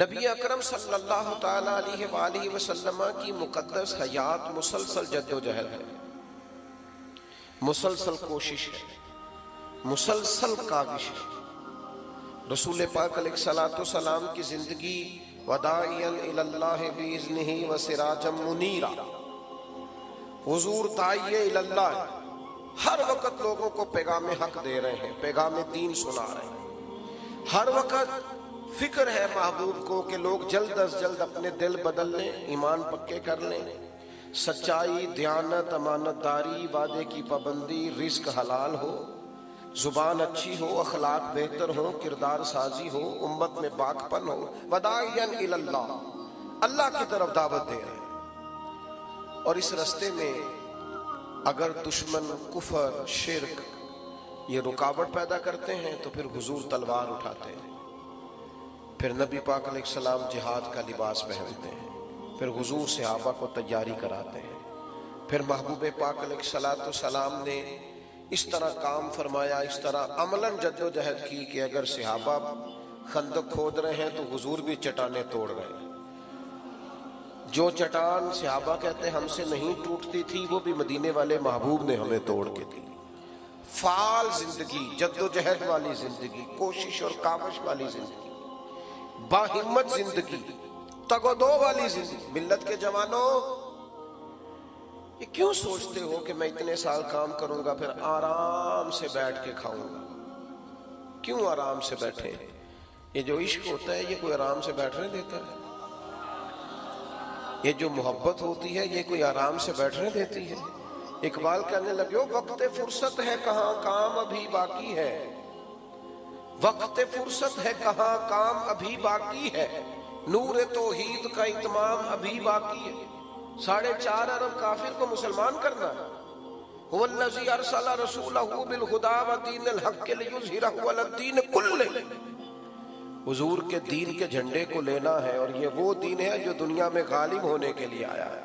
نبی اکرم صلی اللہ تعالی علیہ وآلہ وسلم کی مقدس حیات مسلسل جد و جہد ہے، مسلسل کوشش ہے، مسلسل کاوش ہے۔ رسول پاک علیہ الصلوۃ والسلام کی زندگی وداعیا الی اللہ باذنہ وسراجا منیرا، حضور داعی الی اللہ، ہر وقت لوگوں کو پیغام حق دے رہے ہیں، پیغام دین سنا رہے ہیں۔ ہر وقت فکر ہے محبوب کو کہ لوگ جلد از جلد اپنے دل بدل لیں، ایمان پکے کر لیں، سچائی، دیانت، امانت داری، وعدے کی پابندی، رزق حلال ہو، زبان اچھی ہو، اخلاق بہتر ہو، کردار سازی ہو، امت میں پاکپن ہو، وداعیا الی اللہ، اللہ کی طرف دعوت دے رہے ہیں۔ اور اس رستے میں اگر دشمن کفر، شرک یہ رکاوٹ پیدا کرتے ہیں تو پھر حضور تلوار اٹھاتے ہیں، پھر نبی پاک علیہ السلام جہاد کا لباس پہنتے ہیں، پھر حضور صحابہ کو تیاری کراتے ہیں، پھر محبوب پاک علیہ السلام نے اس طرح کام فرمایا، اس طرح عملاً جد و جہد کی کہ اگر صحابہ خندق کھود رہے ہیں تو حضور بھی چٹانیں توڑ رہے ہیں۔ جو چٹان صحابہ کہتے ہیں ہم سے نہیں ٹوٹتی تھی، وہ بھی مدینے والے محبوب نے ہمیں توڑ کے دی۔ فعال زندگی، جد و جہد والی زندگی، کوشش اور کاوش والی زندگی، باہمت زندگی، تگ و دو والی زندگی۔ ملت کے جوانوں، یہ کیوں سوچتے ہو کہ میں اتنے سال کام کروں گا پھر آرام سے بیٹھ کے کھاؤں گا؟ کیوں آرام سے بیٹھے؟ یہ جو عشق ہوتا ہے یہ کوئی آرام سے بیٹھنے دیتا ہے؟ یہ جو محبت ہوتی ہے یہ کوئی آرام سے بیٹھنے دیتی ہے؟ اقبال کہنے لگے وقت فرصت ہے کہاں کام ابھی باقی ہے، وقت فرصت ہے کہاں کام ابھی باقی ہے، نور توحید کا اتمام ابھی باقی ہے۔ 4.5 ارب کافر کو مسلمان کرنا ہے۔ هو الذی ارسل رسولہ بالہدی ودین الحق لیظہرہ علی الدین کلہ، حضور کے دین کے جھنڈے کو لینا ہے، اور یہ وہ دین ہے جو دنیا میں غالب ہونے کے لیے آیا ہے۔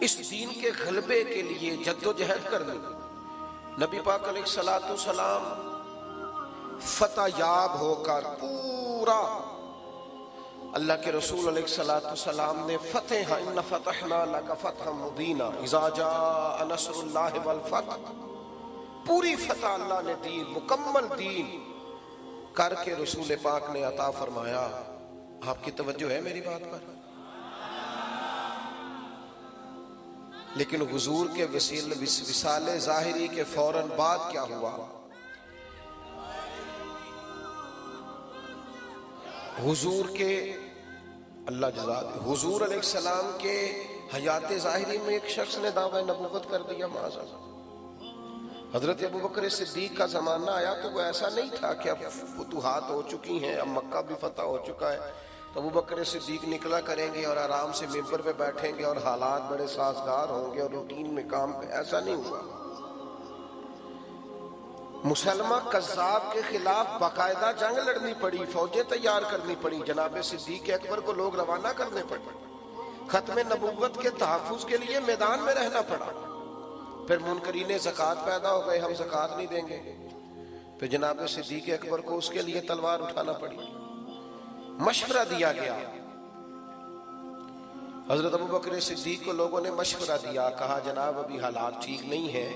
اس دین کے غلبے کے لیے جد و جہد کرنی۔ نبی پاک علیہ الصلوۃ والسلام فتح یاب ہو کر پورا، اللہ کے رسول علیہ الصلوۃ والسلام نے فتح، ان فتحنا لک فتحا مبینا اذا جاء نصر اللہ والفتح، پوری فتح اللہ نے دی، مکمل دین کر کے رسول پاک نے عطا فرمایا۔ آپ کی توجہ ہے میری بات پر؟ لیکن حضور کے وصال ظاہری کے فوراً بعد کیا ہوا؟ حضور کے اللہ جزاد حضور علیہ السلام کے حیات ظاہری میں ایک شخص نے دعوی نبوت کر دیا معاذ اللہ۔ حضرت ابوبکر صدیق کا زمانہ آیا تو وہ ایسا نہیں تھا کہ اب فتوحات ہو چکی ہیں، اب مکہ بھی فتح ہو چکا ہے تو ابوبکر صدیق نکلا کریں گے اور آرام سے ممبر پہ بیٹھیں گے اور حالات بڑے سازگار ہوں گے اور روٹین میں کام، ایسا نہیں ہوا۔ مسلمہ کذاب کے خلاف باقاعدہ جنگ لڑنی پڑی، فوجیں تیار کرنی پڑی، جناب صدیق اکبر کو لوگ روانہ کرنے پڑے، ختم نبوت کے تحفظ کے لیے میدان میں رہنا پڑا۔ پھر منکرین زکوٰۃ پیدا ہو گئے، ہم زکوٰۃ نہیں دیں گے، پھر جناب صدیق اکبر کو اس کے لیے تلوار اٹھانا پڑی۔ مشورہ دیا گیا، حضرت ابوبکر صدیق کو لوگوں نے مشورہ دیا، کہا جناب ابھی حالات ٹھیک نہیں ہیں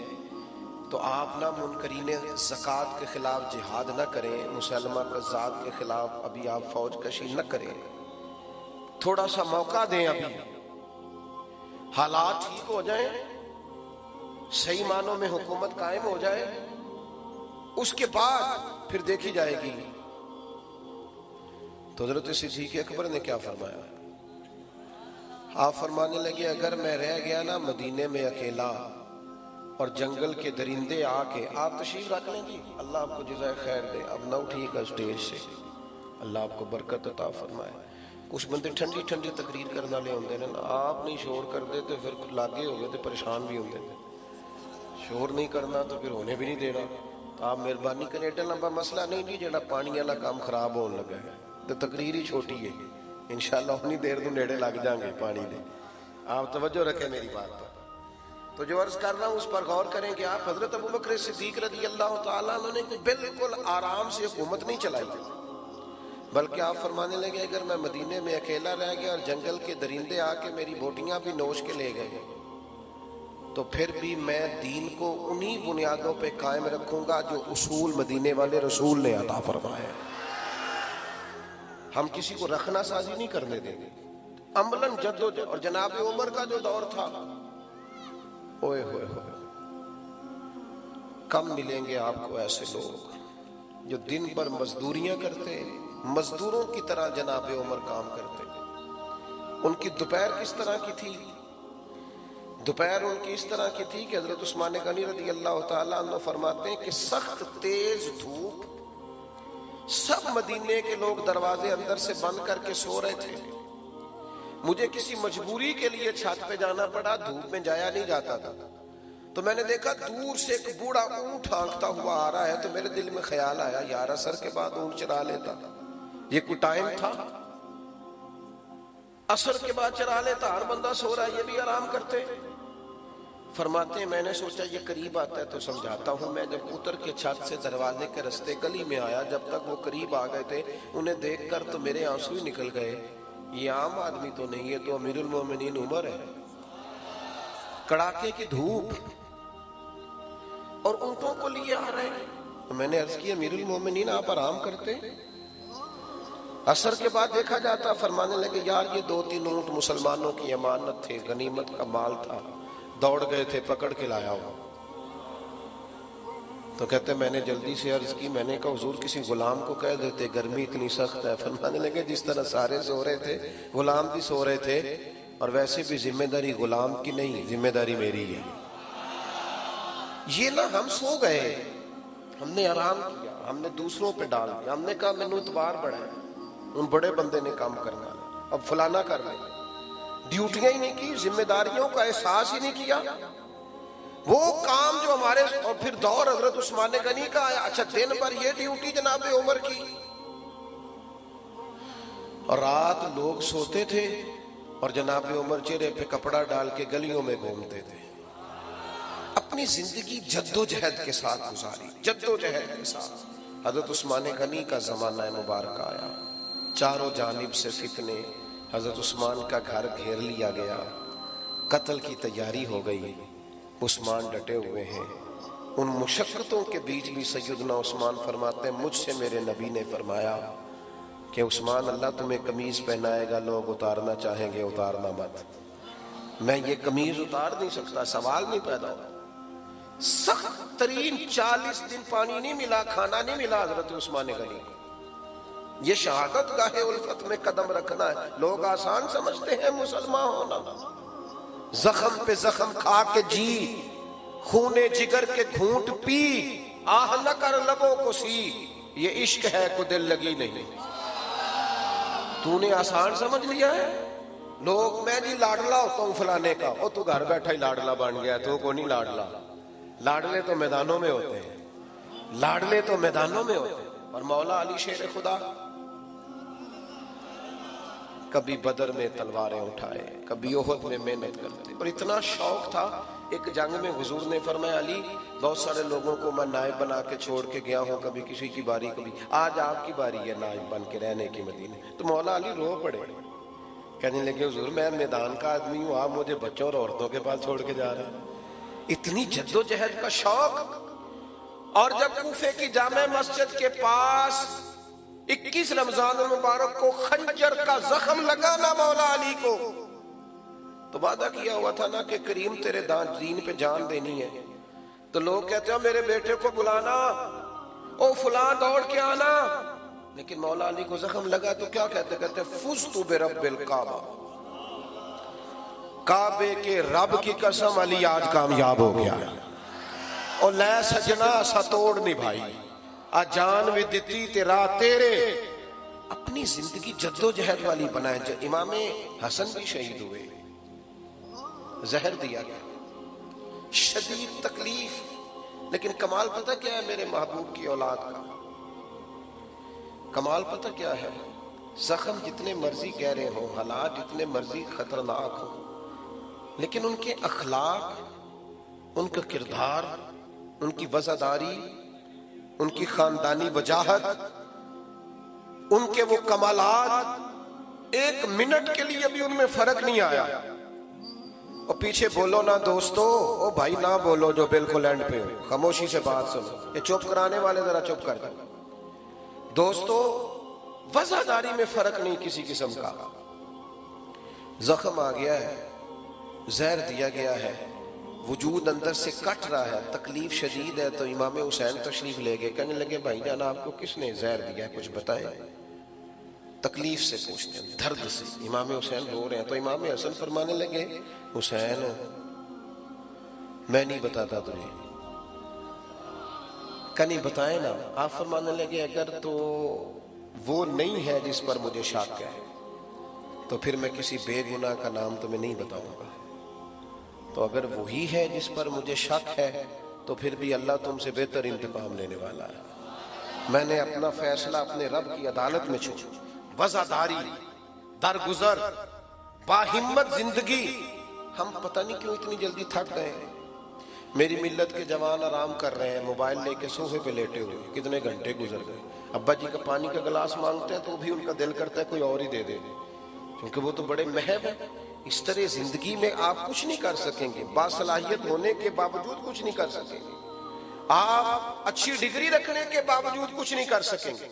تو آپ نہ منکرین زکوٰۃ کے خلاف جہاد نہ کریں، مسلمہ کذاب کے خلاف ابھی آپ فوج کشی نہ کریں، تھوڑا سا موقع دیں، ابھی حالات ٹھیک ہو جائیں، صحیح معنوں میں حکومت قائم ہو جائے، اس کے بعد پھر دیکھی جائے گی۔ تو حضرت صدیق اکبر نے کیا فرمایا؟ آپ فرمانے لگے اگر میں رہ گیا نا مدینے میں اکیلا اور جنگل کے درندے آ کے، آپ تشریف رکھ لیں جی، اللہ آپ کو جزائے خیر دے، اب نہ اٹھیے گا اسٹیج سے، اللہ آپ کو برکت عطا فرمائے۔ کچھ بندے ٹھنڈی ٹھنڈی تقریر کرنا لے ہوندے نا، آپ نہیں شور کرتے تو پھر لاگے ہو گئے تو پریشان بھی ہوندے نے، شور نہیں کرنا تو پھر ہونے بھی نہیں دینا۔ تو آپ مہربانی کریں، ایڈا لمبا مسئلہ نہیں جی جڑا پانی والا کام خراب ہونے لگا ہے، تو تقریر ہی چھوٹی ہے، انشاءاللہ اتنی دیر تو نیڑے لگ جائیں گے پانی دے۔ آپ توجہ رکھیں میری بات پر۔ تو جو عرض کر رہا ہوں اس پر غور کریں کہ آپ حضرت ابوبکر صدیق رضی اللہ تعالیٰ عنہ نے بالکل آرام سے حکومت نہیں چلائی، بلکہ آپ فرمانے لگے اگر میں مدینے میں اکیلا رہ گیا اور جنگل کے درندے آ کے میری بوٹیاں بھی نوش کے لے گئے تو پھر بھی میں دین کو انہی بنیادوں پہ قائم رکھوں گا جو اصول مدینے والے رسول نے عطا فرمایا. ہم کسی کو رکھنا سازی نہیں کرنے دیں گے. عملاً جدوجہد. اور جناب عمر کا جو دور تھا، اوئے ہوئے ہوئے، کم ملیں گے آپ کو ایسے لوگ جو دن بھر مزدوریاں کرتے، مزدوروں کی طرح جناب عمر کام کرتے. ان کی دوپہر کس طرح کی تھی؟ دوپہر ان کی اس طرح کی تھی کہ حضرت عثمان غنی رضی اللہ تعالیٰ عنہ فرماتے ہیں کہ سخت تیز دھوپ، سب مدینے کے لوگ دروازے اندر سے بند کر کے سو رہے تھے. مجھے کسی مجبوری کے لیے چھت پہ جانا پڑا، دھوپ میں جایا نہیں جاتا تھا. تو میں نے دیکھا دور سے ایک بوڑھا اونٹ ہانکتا ہوا آ رہا ہے، تو میرے دل میں خیال آیا یار عصر کے بعد اونٹ چرا لیتا. یہ کوئی ٹائم تھا؟ عصر کے بعد چرا لیتا، ہر بندہ سو رہا ہے، یہ بھی آرام کرتے. فرماتے ہیں میں نے سوچا یہ قریب آتا ہے تو سمجھاتا ہوں. میں جب اتر کے چھت سے دروازے کے رستے گلی میں آیا، جب تک وہ قریب آ گئے تھے انہیں دیکھ کر تو میرے آنسو ہی نکل گئے. یہ عام آدمی تو نہیں، یہ تو امیر المومنین عمر ہے. کڑاکے کی دھوپ اور اونٹوں کو لیے آ رہے ہیں. میں نے عرض کی امیر المومنین آپ آرام کرتے؟ عصر کے بعد دیکھا جاتا. فرمانے لگے یار یہ 2-3 اونٹ مسلمانوں کی امانت تھے، غنیمت کا مال تھا، دوڑ گئے تھے، پکڑ کے لایا ہوا. تو کہتے میں نے جلدی سے عرض کی، میں نے کہا حضور کسی غلام کو کہہ دیتے، گرمی اتنی سخت ہے. فرمانے لگے جس طرح سارے سو رہے تھے غلام بھی سو رہے تھے، اور ویسے بھی ذمہ داری غلام کی نہیں، ذمہ داری میری ہے. یہ نہ ہم سو گئے، ہم نے آرام کیا، ہم نے دوسروں پہ ڈال دیا. ہم نے کہا مینوں اتبار بڑا ہے، ان بڑے بندے نے کام کرنا ہے، اب فلانا کر لیں. ڈیوٹیاں ہی نہیں کی، ذمہ داریوں کا احساس ہی نہیں کیا. وہ کام جو ہمارے، اور پھر دور حضرت عثمان غنی کا آیا. اچھا دن بھر یہ ڈیوٹی جناب عمر کی، اور رات لوگ سوتے تھے اور جناب عمر چہرے پہ کپڑا ڈال کے گلیوں میں گھومتے تھے. اپنی زندگی جدوجہد کے ساتھ گزاری، جدوجہد کے ساتھ. حضرت عثمان غنی کا زمانہ مبارک آیا، چاروں جانب سے فتنے. حضرت عثمان کا گھر گھیر لیا گیا، قتل کی تیاری ہو گئی. عثمان ڈٹے ہوئے ہیں. ان مشقتوں کے بیچ بھی سیدنا عثمان فرماتے ہیں مجھ سے میرے نبی نے فرمایا کہ عثمان اللہ تمہیں قمیض پہنائے گا، لوگ اتارنا چاہیں گے اتارنا مت. میں یہ قمیض اتار نہیں سکتا، سوال نہیں پیدا ہوا. سخت ترین 40 دن پانی نہیں ملا، کھانا نہیں ملا حضرت عثمان غنی کو. یہ شہادت گاہ الفت میں قدم رکھنا ہے. لوگ آسان سمجھتے ہیں مسلمان ہونا، زخم پہ زخم کھا کے جی، خونے جگر کے گھونٹ پی، آہ نہ کر لبوں کو سی، یہ عشق ہے کو دل لگی نہیں. تو نے آسان سمجھ لیا ہے. لوگ میں جی لاڈلا ہوتا ہوں فلانے کا، او تو گھر بیٹھا ہی لاڈلا بن گیا، تو کو نہیں لاڈلا. لاڈلے تو میدانوں میں ہوتے ہیں، لاڈلے تو میدانوں میں ہوتے ہیں. اور مولا علی شیر خدا کبھی بدر میں تلواریں اٹھائے، کبھی احد میں محنت کرتے. اور اتنا شوق تھا، ایک جنگ میں حضور نے فرمایا علی بہت سارے لوگوں کو میں نائب بنا کے چھوڑ کے گیا ہوں، کبھی کسی کی باری، کبھی آج آپ کی باری ہے نائب بن کے رہنے کی مدینے. تو مولا علی رو پڑے، کہنے لگے حضور میں میدان کا آدمی ہوں، آپ مجھے بچوں اور عورتوں کے پاس چھوڑ کے جا رہے ہیں. اتنی جدوجہد کا شوق. اور جب کوفے کی جامع مسجد کے پاس 21 رمضان المبارک کو خنجر کا زخم لگانا مولا علی کو، تو وعدہ کیا ہوا تھا نا کہ کریم تیرے دین پہ جان دینی ہے. تو لوگ کہتے ہیں میرے بیٹے کو بلانا، او فلاں دوڑ کے آنا. لیکن مولا علی کو زخم لگا تو کیا کہتے فزت برب الکعبہ، کعبے کے رب کی قسم علی آج کامیاب ہو گیا. اور لے سجنا سا توڑ نہیں بھائی، آ جان بھی دیتی تیرا تیرے. اپنی زندگی جدوجہد والی بنائے. امام حسن بھی شہید ہوئے، زہر دیا گیا، شدید تکلیف. لیکن کمال پتہ کیا ہے میرے محبوب کی اولاد کا؟ کمال پتہ کیا ہے؟ زخم جتنے مرضی گہرے ہوں، حالات جتنے مرضی خطرناک ہوں، لیکن ان کے اخلاق، ان کا کردار، ان کی وزاداری، ان کی خاندانی وجاہت ان کے وہ کمالات ایک منٹ کے لیے بھی ان میں فرق نہیں آیا. اور پیچھے بولو نا دوستو، او بھائی نہ بولو جو بالکل اینڈ پہ ہو، خاموشی سے بات سنو. یہ چپ کرانے والے ذرا چپ کر دو. دوستو وزاداری میں فرق نہیں کسی قسم کا. زخم آ گیا ہے، زہر دیا گیا ہے، وجود اندر سے کٹ رہا ہے، تکلیف شدید ہے، تو امام حسین تشریف لے گئے. کہنے لگے بھائی جان آپ کو کس نے زہر دیا ہے، کچھ بتائیں. تکلیف سے پوچھتے ہیں، درد سے. امام حسین رو رہے ہیں تو امام حسن فرمانے لگے حسین میں نہیں بتاتا تجھے. کہ نہیں بتائیں نا. آپ فرمانے لگے اگر تو وہ نہیں ہے جس پر مجھے شک ہے تو پھر میں کسی بے گناہ کا نام تمہیں نہیں بتاؤں گا. تو اگر وہی ہے جس پر مجھے شک ہے تو پھر بھی اللہ تم سے بہتر انتقام لینے والا ہے. میں نے اپنا فیصلہ اپنے رب کی عدالت میں چھوڑا. وزاداری، درگزر، باہمت زندگی. ہم پتہ نہیں کیوں اتنی جلدی تھک گئے. میری ملت کے جوان آرام کر رہے ہیں موبائل لے کے صوفے پہ لیٹے ہوئے، کتنے گھنٹے گزر گئے. ابا جی کا پانی کا گلاس مانگتے ہیں تو بھی ان کا دل کرتا ہے کوئی اور ہی دے دے، کیونکہ وہ تو بڑے محب ہیں. اس طرح زندگی میں آپ کچھ نہیں کر سکیں گے. باصلاحیت ہونے کے باوجود کچھ نہیں کر سکیں گے. آپ اچھی ڈگری رکھنے کے باوجود کچھ نہیں کر سکیں گے.